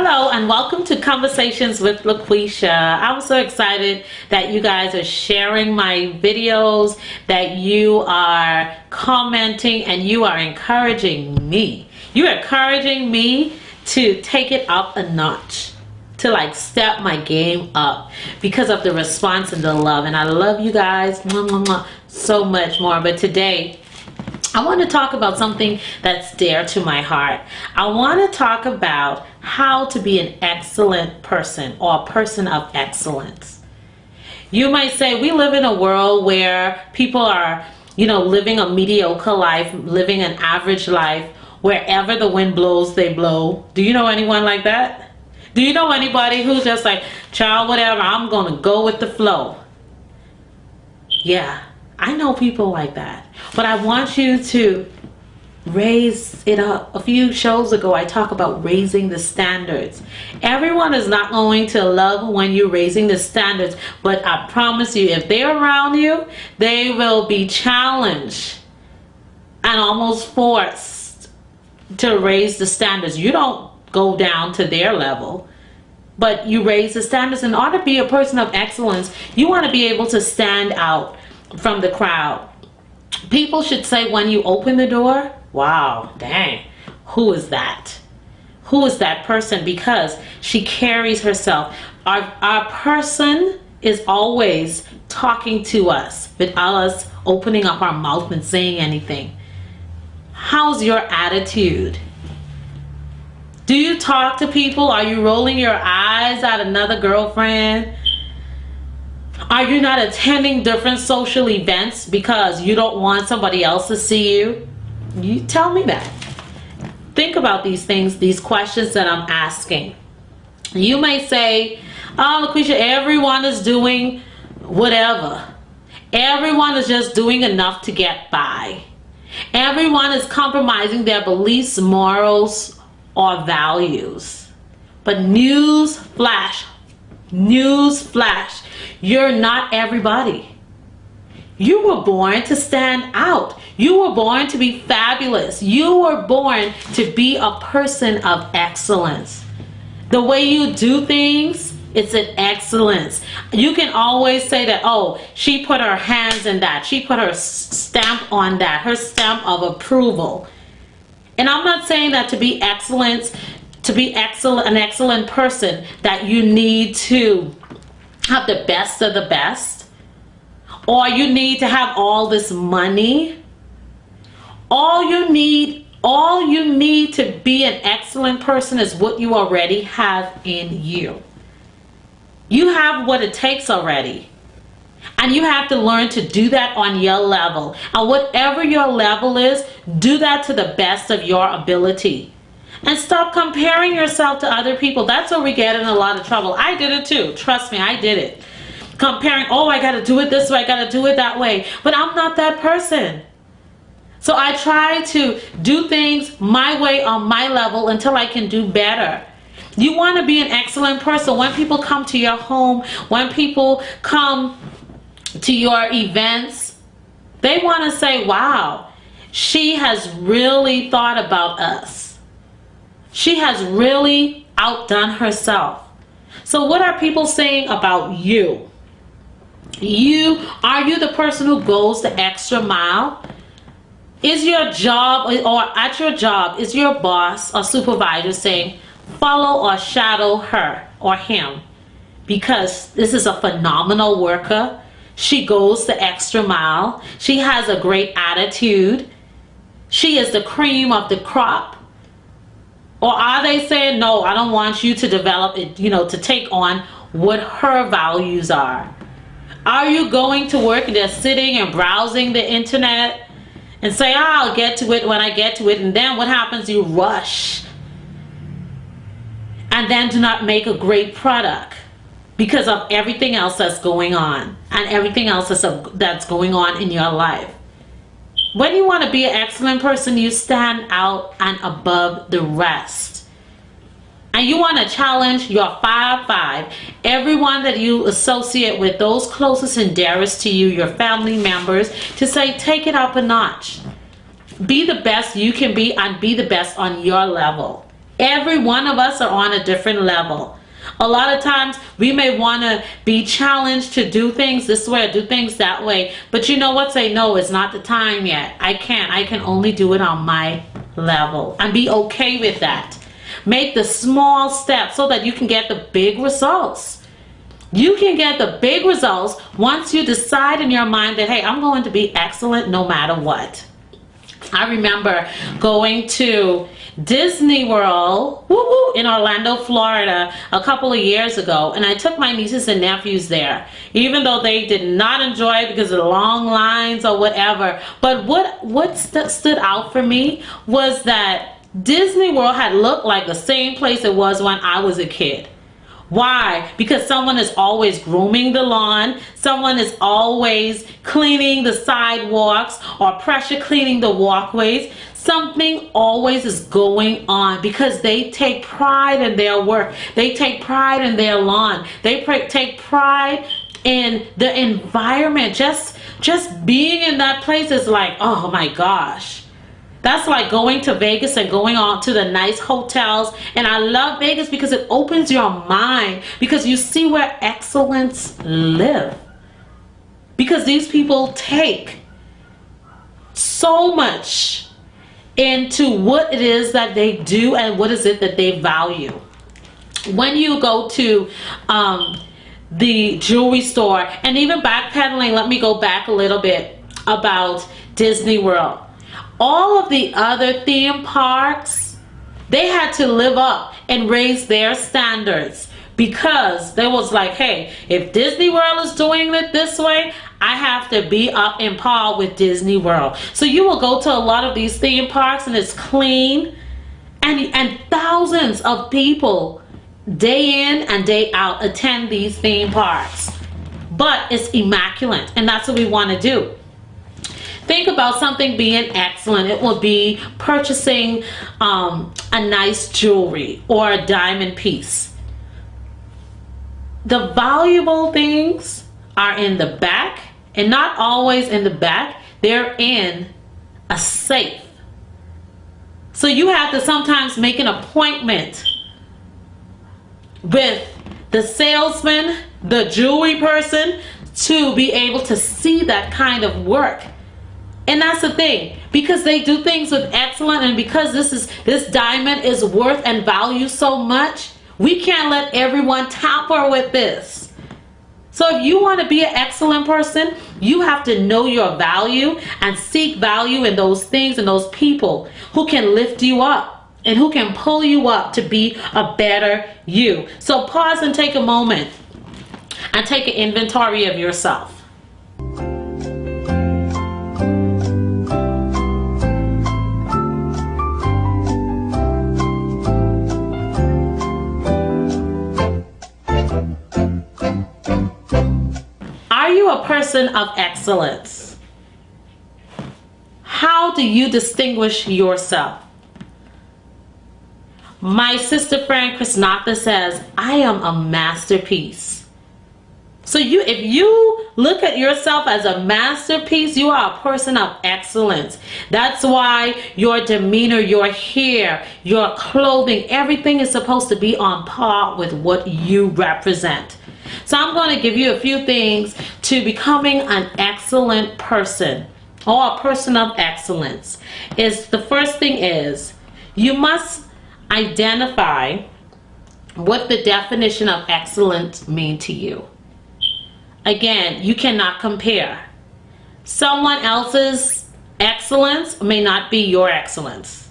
Hello and welcome to Conversations with LaQuisha. I'm so excited that you guys are sharing my videos, that you are commenting, and you are encouraging me. You're encouraging me to take it up a notch, to like step my game up because of the response and the love. And I love you guys so much more. But today, I want to talk about something that's dear to my heart. I want to talk about how to be an excellent person or a person of excellence. You might say we live in a world where people are, living a mediocre life, living an average life. Wherever the wind blows, they blow. Do you know anyone like that? Do you know anybody who's just like, child, whatever, I'm going to go with the flow? Yeah, I know people like that. But I want you to raise it up. A few shows ago, I talked about raising the standards. Everyone is not going to love when you're raising the standards. But I promise you, if they're around you, they will be challenged and almost forced to raise the standards. You don't go down to their level, but you raise the standards. In order to be a person of excellence, you want to be able to stand out from the crowd. People should say when you open the door, wow, dang, who is that? Who is that person? Because she carries herself. Our person is always talking to us without us opening up our mouth and saying anything. How's your attitude? Do you talk to people? Are you rolling your eyes at another girlfriend? Are you not attending different social events because you don't want somebody else to see you? You tell me that. Think about these things, these questions that I'm asking. You may say, oh, LaQuisha, everyone is doing whatever. Everyone is just doing enough to get by. Everyone is compromising their beliefs, morals, or values. But news flash, you're not everybody. You were born to stand out. You were born to be fabulous. You were born to be a person of excellence. The way you do things, it's an excellence. You can always say that, oh, she put her hands in that. She put her stamp on that, her stamp of approval. And I'm not saying that to be excellent, an excellent person, that you need to have the best of the best, or you need to have all this money. All you need to be an excellent person is what you already have in you. You have what it takes already. And you have to learn to do that on your level. And whatever your level is, do that to the best of your ability. And stop comparing yourself to other people. That's where we get in a lot of trouble. I did it too. Trust me, I did it. Comparing, oh, I got to do it this way, I got to do it that way. But I'm not that person. So I try to do things my way on my level until I can do better. You want to be an excellent person. When people come to your home, when people come to your events, they want to say, wow, she has really thought about us. She has really outdone herself. So what are people saying about you? Are you the person who goes the extra mile? Is your job, or at your job, is your boss or supervisor saying, follow or shadow her or him? Because this is a phenomenal worker. She goes the extra mile. She has a great attitude. She is the cream of the crop. Or are they saying, no, I don't want you to develop it, to take on what her values are? Are you going to work and just sitting and browsing the internet and say, oh, I'll get to it when I get to it? And then what happens? You rush and then do not make a great product because of everything else that's going on and everything else that's going on in your life. When you want to be an excellent person, you stand out and above the rest. And you want to challenge your 5-5, everyone that you associate with, those closest and dearest to you, your family members, to say, take it up a notch. Be the best you can be and be the best on your level. Every one of us are on a different level. A lot of times we may want to be challenged to do things this way or do things that way. But you know what? Say, no, it's not the time yet. I can't. I can only do it on my level. And be okay with that. Make the small steps so that you can get the big results. You can get the big results once you decide in your mind that, hey, I'm going to be excellent no matter what. I remember going to Disney World in Orlando, Florida a couple of years ago, and I took my nieces and nephews there, even though they did not enjoy it because of the long lines or whatever. But what stood out for me was that Disney World had looked like the same place it was when I was a kid. Why? Because someone is always grooming the lawn, someone is always cleaning the sidewalks or pressure cleaning the walkways. Something always is going on because they take pride in their work. They take pride in their lawn. They take pride in the environment. Just being in that place is like, oh my gosh. That's like going to Vegas and going on to the nice hotels. And I love Vegas because it opens your mind, because you see where excellence live. Because these people take so much into what it is that they do and what is it that they value. When you go to the jewelry store, and even backpedaling, let me go back a little bit about Disney World. All of the other theme parks, they had to live up and raise their standards, because they was like, hey, if Disney World is doing it this way, I have to be up in par with Disney World. So you will go to a lot of these theme parks and it's clean, and thousands of people day in and day out attend these theme parks, but it's immaculate, and that's what we want to do. Think about something being excellent. It will be purchasing a nice jewelry or a diamond piece. The valuable things are in the back, and not always in the back. They're in a safe. So you have to sometimes make an appointment with the salesman, the jewelry person, to be able to see that kind of work. And that's the thing, because they do things with excellence, and because this diamond is worth and value so much, we can't let everyone tamper with this. So if you want to be an excellent person, you have to know your value and seek value in those things and those people who can lift you up and who can pull you up to be a better you. So pause and take a moment and take an inventory of yourself. Are you a person of excellence? How do you distinguish yourself? My sister friend Krishnatha says, I am a masterpiece. So if you look at yourself as a masterpiece, you are a person of excellence. That's why your demeanor, your hair, your clothing, everything is supposed to be on par with what you represent. So I'm going to give you a few things to becoming an excellent person, or a person of excellence. The first thing is, you must identify what the definition of excellence means to you. Again, you cannot compare. Someone else's excellence may not be your excellence.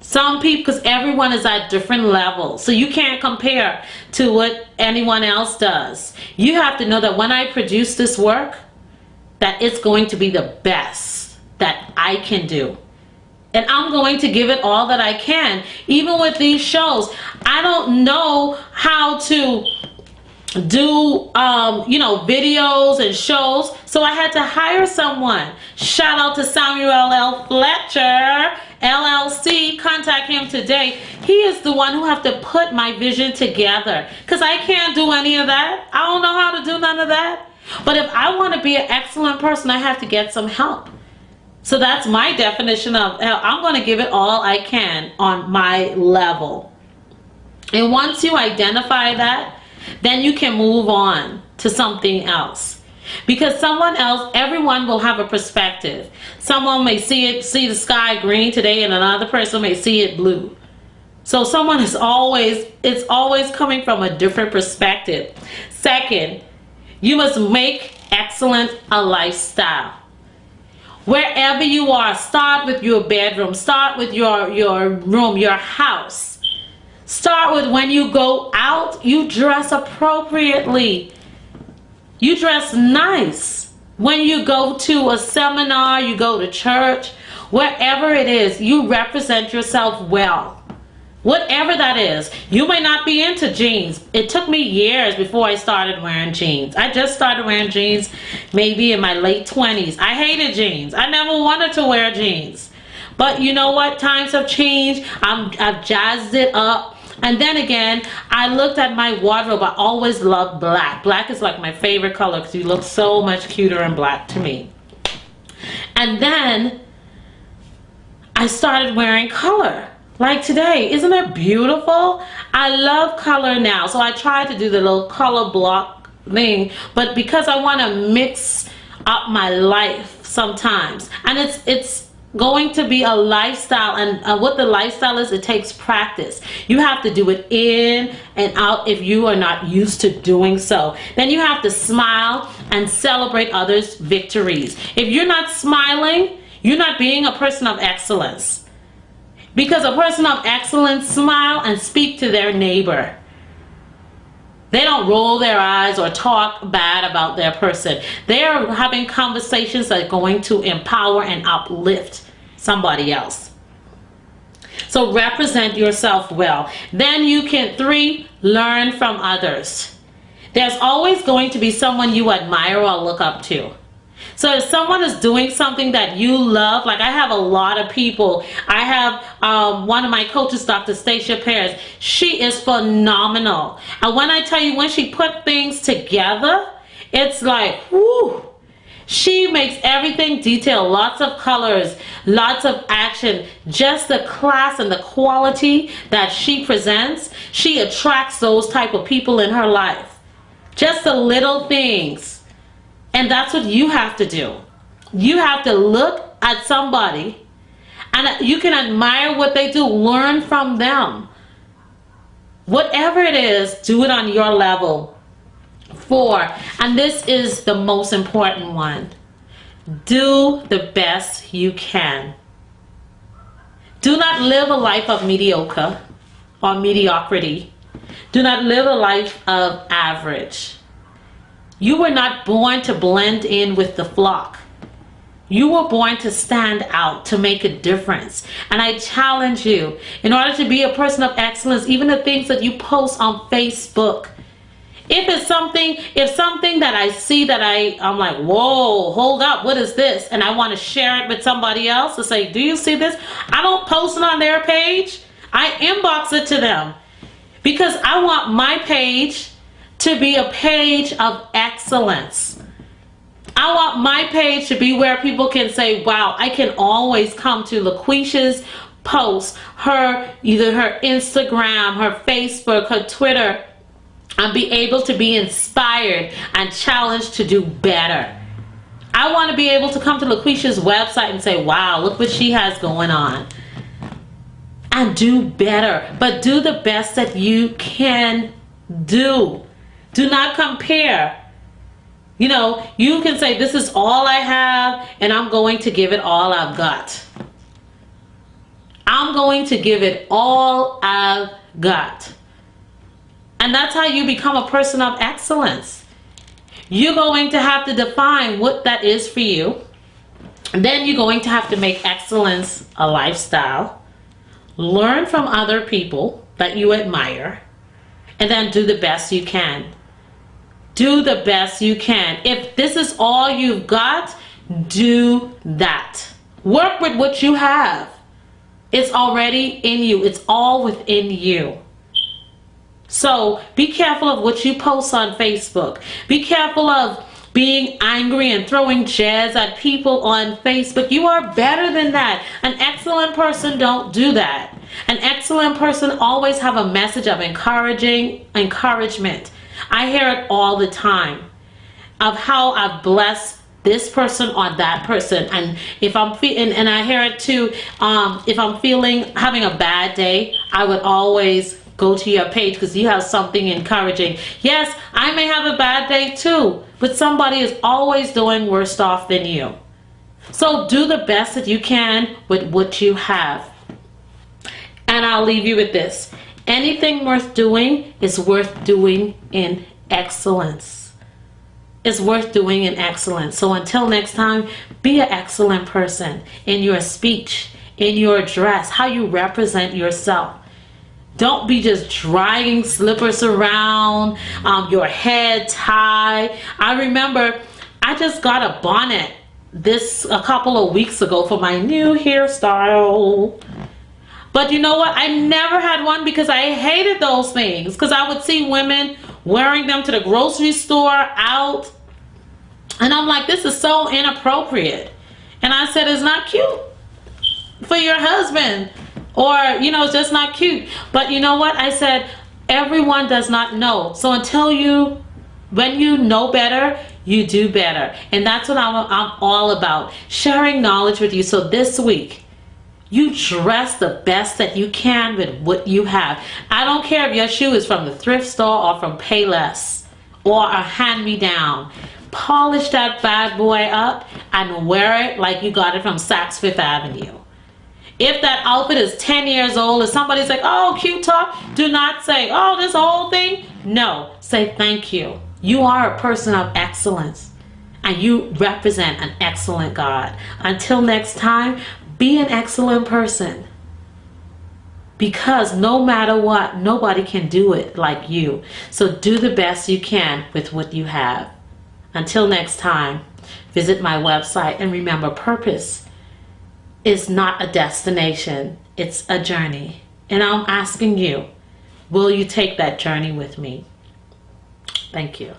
Some people, because everyone is at different levels, so you can't compare to what anyone else does. You have to know that when I produce this work, that it's going to be the best that I can do. And I'm going to give it all that I can. Even with these shows, I don't know how to do videos and shows, so I had to hire someone. Shout out to Samuel L. Fletcher LLC. Contact him today. He is the one who have to put my vision together, because I can't do any of that. I don't know how to do none of that. But if I want to be an excellent person, I have to get some help. So that's my definition of, I'm going to give it all I can on my level. And once you identify that, then you can move on to something else. Because someone else, everyone will have a perspective. Someone may see the sky green today, and another person may see it blue. So someone is it's always coming from a different perspective. Second, you must make excellence a lifestyle. Wherever you are, start with your bedroom, start with your room, your house. Start with when you go out, you dress appropriately. You dress nice. When you go to a seminar, you go to church, wherever it is, you represent yourself well. Whatever that is. You may not be into jeans. It took me years before I started wearing jeans. I just started wearing jeans maybe in my late 20s. I hated jeans. I never wanted to wear jeans. But you know what? Times have changed. I've jazzed it up. And then again, I looked at my wardrobe. I always loved black. Black is like my favorite color because you look so much cuter in black to me. And then I started wearing color. Like today, isn't it beautiful? I love color now, so I try to do the little color block thing, but because I want to mix up my life sometimes, and it's going to be a lifestyle, and what the lifestyle is, it takes practice. You have to do it in and out if you are not used to doing so. Then you have to smile and celebrate others' victories. If you're not smiling, you're not being a person of excellence. Because a person of excellence smile and speak to their neighbor. They don't roll their eyes or talk bad about their person. They are having conversations that are going to empower and uplift somebody else. So represent yourself well. Then you can, 3, learn from others. There's always going to be someone you admire or look up to. So if someone is doing something that you love, like I have a lot of people. I have one of my coaches, Dr. Stacia Pears. She is phenomenal. And when I tell you, when she put things together, it's like, whoo. She makes everything detailed, lots of colors, lots of action. Just the class and the quality that she presents, she attracts those type of people in her life. Just the little things. And that's what you have to do. You have to look at somebody and you can admire what they do. Learn from them. Whatever it is, do it on your level. 4, and this is the most important one. Do the best you can. Do not live a life of mediocre or mediocrity. Do not live a life of average. You were not born to blend in with the flock. You were born to stand out, to make a difference. And I challenge you, in order to be a person of excellence, even the things that you post on Facebook, if something that I see that I'm like, whoa, hold up, what is this? And I want to share it with somebody else to say, do you see this? I don't post it on their page. I inbox it to them because I want my page to be a page of excellence. I want my page to be where people can say, wow, I can always come to LaQuisha's post, either her Instagram, her Facebook, her Twitter, and be able to be inspired and challenged to do better. I want to be able to come to LaQuisha's website and say, wow, look what she has going on. And do better, but do the best that you can do. Do not compare. You know, you can say, this is all I have, and I'm going to give it all I've got. I'm going to give it all I've got. And that's how you become a person of excellence. You're going to have to define what that is for you. And then you're going to have to make excellence a lifestyle. Learn from other people that you admire. And then do the best you can. Do the best you can. If this is all you've got, do that. Work with what you have. It's already in you. It's all within you. So be careful of what you post on Facebook. Be careful of being angry and throwing chairs at people on Facebook. You are better than that. An excellent person don't do that. An excellent person always have a message of encouragement. I hear it all the time of how I've blessed this person or that person. And if I'm and I hear it too, if I'm having a bad day, I would always go to your page because you have something encouraging. Yes, I may have a bad day too, but somebody is always doing worse off than you. So do the best that you can with what you have. And I'll leave you with this. Anything worth doing is worth doing in excellence. It's worth doing in excellence. So until next time, be an excellent person in your speech, in your dress, how you represent yourself. Don't be just dragging slippers around, your head tied. I remember I just got a bonnet a couple of weeks ago for my new hairstyle. But you know what? I never had one because I hated those things. Because I would see women wearing them to the grocery store out. And I'm like, this is so inappropriate. And I said, it's not cute for your husband. Or, you know, it's just not cute. But you know what? I said, everyone does not know. So when you know better, you do better. And that's what I'm all about. Sharing knowledge with you. So this week, you dress the best that you can with what you have. I don't care if your shoe is from the thrift store or from Payless or a hand-me-down. Polish that bad boy up and wear it like you got it from Saks Fifth Avenue. If that outfit is 10 years old and somebody's like, oh, cute top, do not say, oh, this whole thing. No, say thank you. You are a person of excellence and you represent an excellent God. Until next time, be an excellent person. Because no matter what, nobody can do it like you. So do the best you can with what you have. Until next time, visit my website and remember, purpose is not a destination, it's a journey. And I'm asking you, will you take that journey with me? Thank you.